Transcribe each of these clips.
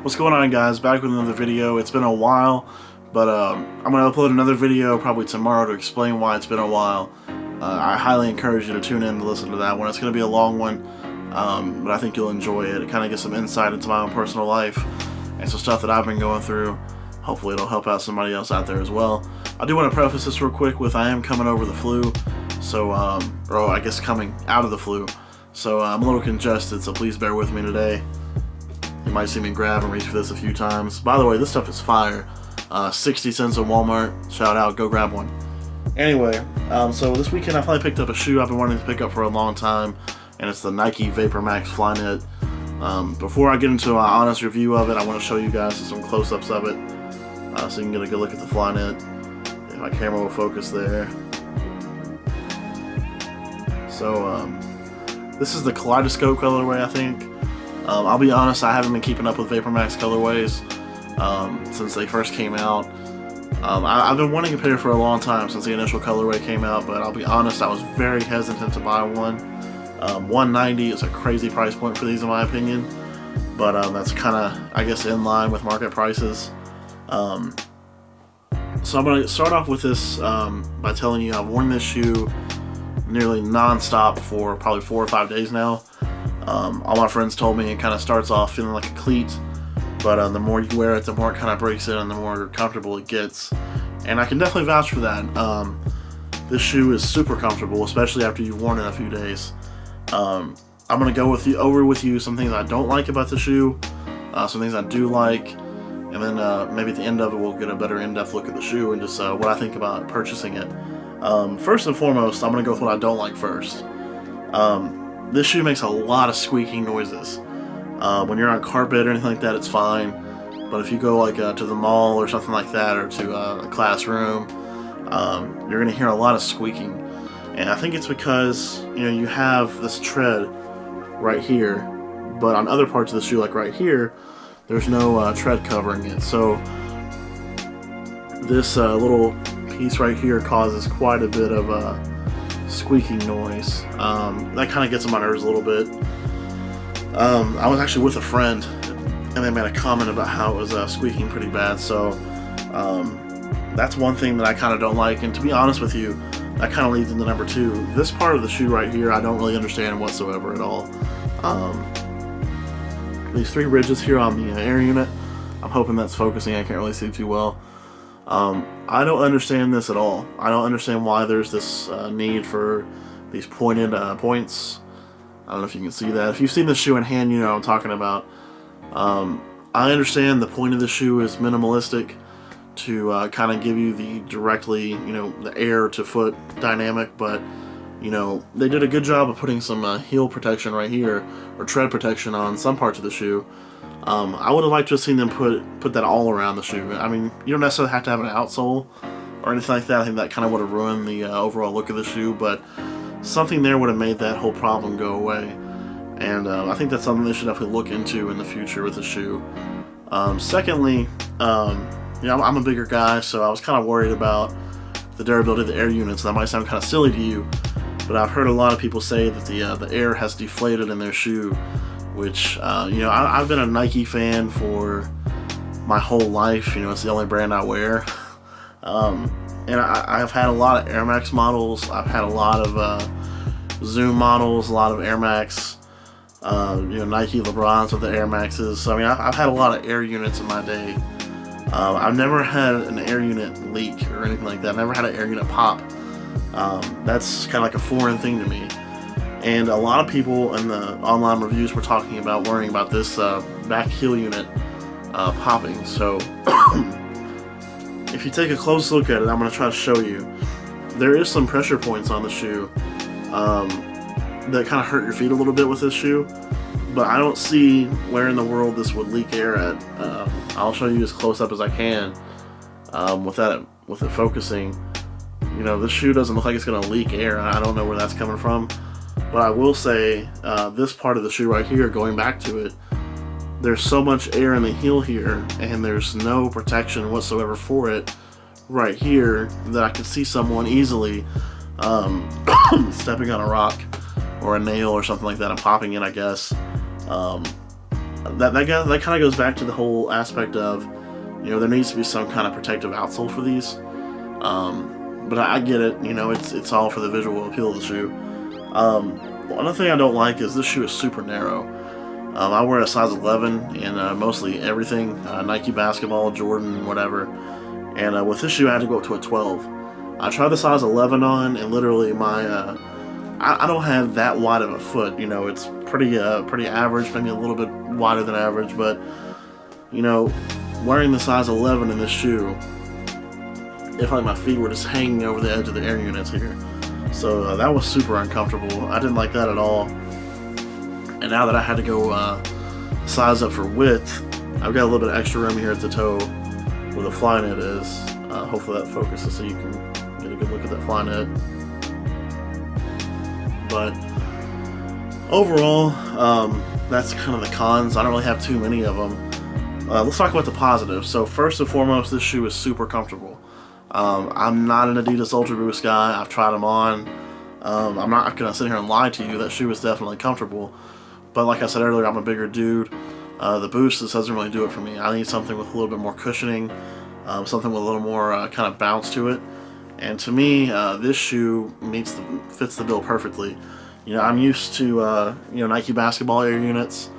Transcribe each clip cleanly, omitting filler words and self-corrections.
What's going on, guys? Back with another video. It's been a while, but I'm going to upload another video probably tomorrow to explain why it's been a while. I highly encourage you to tune in to listen to that one. It's going to be a long one, but I think you'll enjoy it. It kind of gives some insight into my own personal life and some stuff that I've been going through. Hopefully it'll help out somebody else out there as well. I do want to preface this real quick with I am coming over the flu, so, or I guess coming out of the flu. So I'm a little congested, so please bear with me today. You might see me grab and reach for this a few times. By the way, this stuff is fire. 60 cents at Walmart. Shout out, go grab one. Anyway, so this weekend I finally picked up a shoe I've been wanting to pick up for a long time, and it's the Nike VaporMax Flyknit. Before I get into my honest review of it, I want to show you guys some close-ups of it, so you can get a good look at the Flyknit. If my camera will focus there. So, this is the Kaleidoscope colorway, I think. I'll be honest, I haven't been keeping up with VaporMax colorways since they first came out. I've been wanting a pair for a long time since the initial colorway came out, but I'll be honest, I was very hesitant to buy one. $190 is a crazy price point for these in my opinion, but that's kind of, I guess, in line with market prices. So I'm going to start off with this by telling you I've worn this shoe nearly non-stop for probably 4 or 5 days now. All my friends told me it kind of starts off feeling like a cleat, but the more you wear it, the more it kind of breaks in and the more comfortable it gets. And I can definitely vouch for that. This shoe is super comfortable, especially after you've worn it a few days. I'm going to go over with you some things I don't like about the shoe, some things I do like, and then maybe at the end of it we'll get a better in-depth look at the shoe and just what I think about purchasing it. First and foremost, I'm going to go with what I don't like first. This shoe makes a lot of squeaking noises. When you're on carpet or anything like that, it's fine. But if you go like to the mall or something like that, or to a classroom, you're going to hear a lot of squeaking. And I think it's because you have this tread right here, but on other parts of the shoe, like right here, there's no tread covering it. So this little piece right here causes quite a bit of squeaking noise. That kind of gets on my nerves a little bit. I was actually with a friend and they made a comment about how it was squeaking pretty bad, so that's one thing that I kind of don't like. And to be honest with you, that kind of leads into number 2. This part of the shoe right here I don't really understand whatsoever at all. These 3 ridges here on the air unit, I'm hoping that's focusing, I can't really see too well. I don't understand this at all. I don't understand why there's this need for these pointed points. I don't know if you can see that. If you've seen the shoe in hand, you know what I'm talking about. I understand the point of the shoe is minimalistic to kind of give you the directly, the air to foot dynamic, but they did a good job of putting some heel protection right here, or tread protection on some parts of the shoe. I would have liked to have seen them put that all around the shoe. I mean, you don't necessarily have to have an outsole or anything like that. I think that kind of would have ruined the overall look of the shoe, but something there would have made that whole problem go away. And I think that's something they should definitely look into in the future with the shoe. Secondly, I'm a bigger guy, so I was kind of worried about the durability of the air units. That might sound kind of silly to you, but I've heard a lot of people say that the air has deflated in their shoe, which, I've been a Nike fan for my whole life. It's the only brand I wear. And I've had a lot of Air Max models. I've had a lot of Zoom models, a lot of Air Max, Nike LeBrons with the Air Maxes. So, I mean, I've had a lot of air units in my day. I've never had an air unit leak or anything like that. I've never had an air unit pop. That's kind of like a foreign thing to me. And a lot of people in the online reviews were talking about worrying about this back heel unit popping. So if you take a close look at it, I'm going to try to show you. There is some pressure points on the shoe that kind of hurt your feet a little bit with this shoe, but I don't see where in the world this would leak air at. I'll show you as close up as I can with it focusing. This shoe doesn't look like it's going to leak air. I don't know where that's coming from. But I will say, this part of the shoe right here, going back to it, there's so much air in the heel here, and there's no protection whatsoever for it right here, that I could see someone easily stepping on a rock or a nail or something like that and popping in, I guess. that kind of goes back to the whole aspect of, you know, there needs to be some kind of protective outsole for these. But I get it, you know, it's all for the visual appeal of the shoe. Another thing I don't like is this shoe is super narrow. I wear a size 11 in mostly everything, Nike basketball, Jordan, whatever. And with this shoe, I had to go up to a 12. I tried the size 11 on, and literally my I don't have that wide of a foot. You know, it's pretty average, maybe a little bit wider than average. But you know, wearing the size 11 in this shoe, it felt like my feet were just hanging over the edge of the air units here. So that was super uncomfortable. I didn't like that at all. And now that I had to go size up for width, I've got a little bit of extra room here at the toe where the Flyknit is. Hopefully that focuses so you can get a good look at that Flyknit. But overall, that's kind of the cons. I don't really have too many of them. Let's talk about the positives. So first and foremost, this shoe is super comfortable. I'm not an Adidas Ultra Boost guy. I've tried them on. I'm not going to sit here and lie to you. That shoe is definitely comfortable. But like I said earlier, I'm a bigger dude. The Boost just doesn't really do it for me. I need something with a little bit more cushioning, something with a little more kind of bounce to it. And to me, this shoe fits the bill perfectly. You know, I'm used to you know, Nike basketball air units,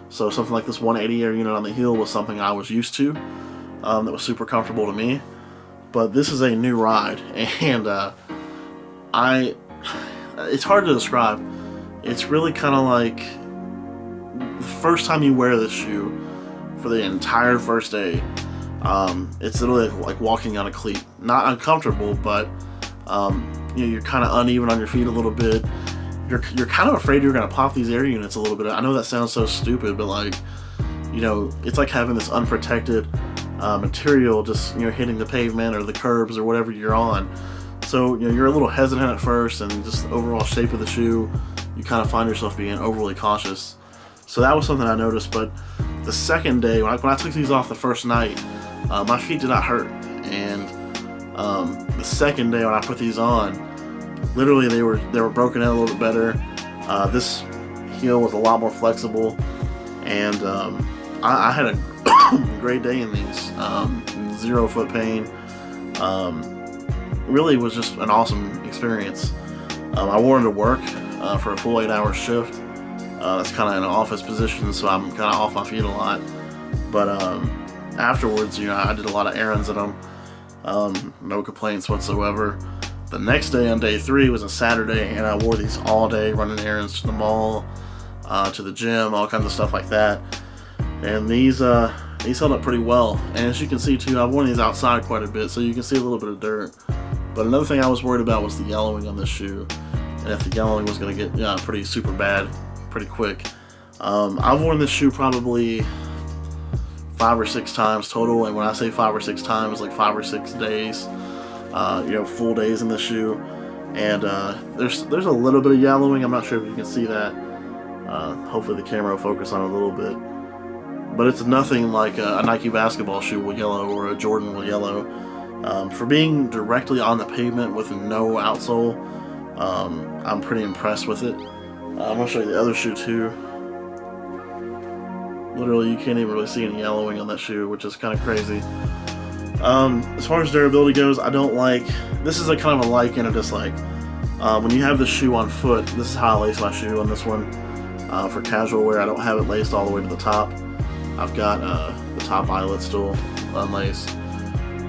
so something like this 180 air unit on the heel was something I was used to. That was super comfortable to me. But this is a new ride, and it's hard to describe. It's really kind of like the first time you wear this shoe for the entire first day. It's literally like walking on a cleat. Not uncomfortable, but you know, you're kind of uneven on your feet a little bit. You're kind of afraid you're gonna pop these air units a little bit. I know that sounds so stupid, but like, you know, it's like having this unprotected material just, you know, hitting the pavement or the curbs or whatever you're on. So, you know, you're a little hesitant at first, and just the overall shape of the shoe, you kind of find yourself being overly cautious. So that was something I noticed. But the second day, when I took these off the first night, my feet did not hurt. And the second day when I put these on, literally they were broken in a little bit better. This heel was a lot more flexible, and I had a great day in these. 0 foot pain. Really was just an awesome experience. I wore them to work for a full 8-hour shift. That's kind of in an office position, so I'm kind of off my feet a lot. But afterwards, you know, I did a lot of errands in them. No complaints whatsoever. The next day, on day 3, was a Saturday, and I wore these all day, running errands to the mall, to the gym, all kinds of stuff like that. And these held up pretty well. And as you can see too, I've worn these outside quite a bit, so you can see a little bit of dirt. But another thing I was worried about was the yellowing on this shoe, and if the yellowing was going to get pretty super bad pretty quick. I've worn this shoe probably 5 or 6 times total, and when I say 5 or 6 times, like 5 or 6 days, you know, full days in the shoe. And there's a little bit of yellowing. I'm not sure if you can see that. Hopefully the camera will focus on it a little bit. But it's nothing like a Nike basketball shoe will yellow or a Jordan will yellow. For being directly on the pavement with no outsole, I'm pretty impressed with it. I'm going to show you the other shoe too. Literally, you can't even really see any yellowing on that shoe, which is kind of crazy. As far as durability goes, I don't like... This is a kind of a like and a dislike. When you have the shoe on foot, this is how I lace my shoe on this one. For casual wear, I don't have it laced all the way to the top. I've got the top eyelet still unlaced.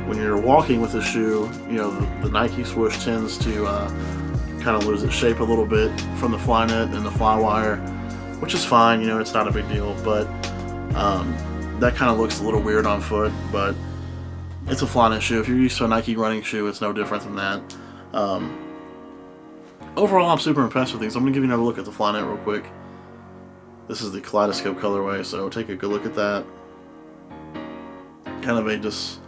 When you're walking with the shoe, you know, the Nike swoosh tends to kind of lose its shape a little bit from the Flyknit and the Flywire, which is fine, you know, it's not a big deal, but that kind of looks a little weird on foot. But it's a Flyknit shoe. If you're used to a Nike running shoe, it's no different than that. Overall, I'm super impressed with these. I'm going to give you another look at the Flyknit real quick. This is the Kaleidoscope colorway, so take a good look at that. Kind of a just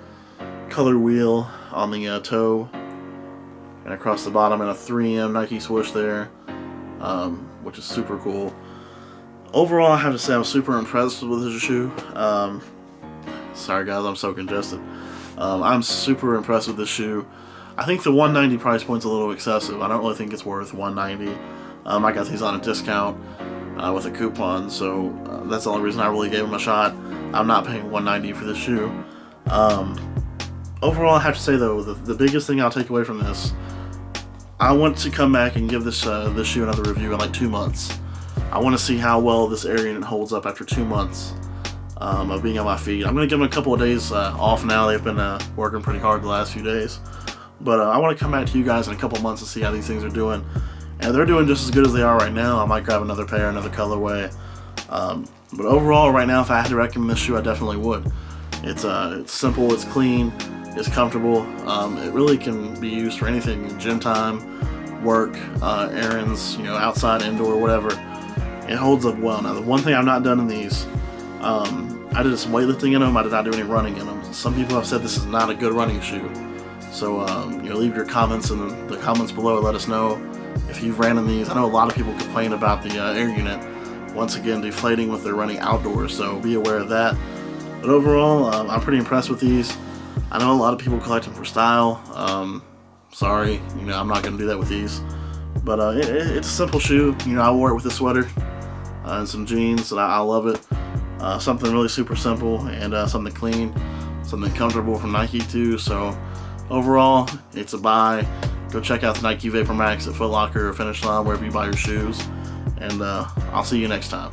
color wheel on the toe, and across the bottom, and a 3M Nike swoosh there, which is super cool. Overall, I have to say I'm super impressed with this shoe. Sorry guys, I'm so congested. I'm super impressed with this shoe. I think the $190 price point's a little excessive. I don't really think it's worth $190. I got these on a discount. with a coupon, so that's the only reason I really gave them a shot. I'm not paying $190 for this shoe. Overall, I have to say though, the biggest thing I'll take away from this, I want to come back and give this shoe another review in like 2 months. I want to see how well this air unit holds up after 2 months of being on my feet. I'm going to give them a couple of days off now. They've been working pretty hard the last few days. But I want to come back to you guys in a couple of months and see how these things are doing. And if they're doing just as good as they are right now, I might grab another pair, another colorway. But overall, right now, if I had to recommend this shoe, I definitely would. It's simple, it's clean, it's comfortable. It really can be used for anything: gym time, work, errands, outside, indoor, whatever. It holds up well. Now, the one thing I've not done in these, I did some weightlifting in them. I did not do any running in them. Some people have said this is not a good running shoe. So, leave your comments in the comments below and let us know if you've ran in these. I know a lot of people complain about the air unit, once again, deflating with their running outdoors, so be aware of that. But overall, I'm pretty impressed with these. I know a lot of people collect them for style. Sorry, I'm not going to do that with these. But it's a simple shoe. I wore it with a sweater and some jeans, and I love it. Something really super simple and something clean, something comfortable from Nike too. So overall, it's a buy. Go check out the Nike VaporMax at Foot Locker or Finish Line, wherever you buy your shoes. And I'll see you next time.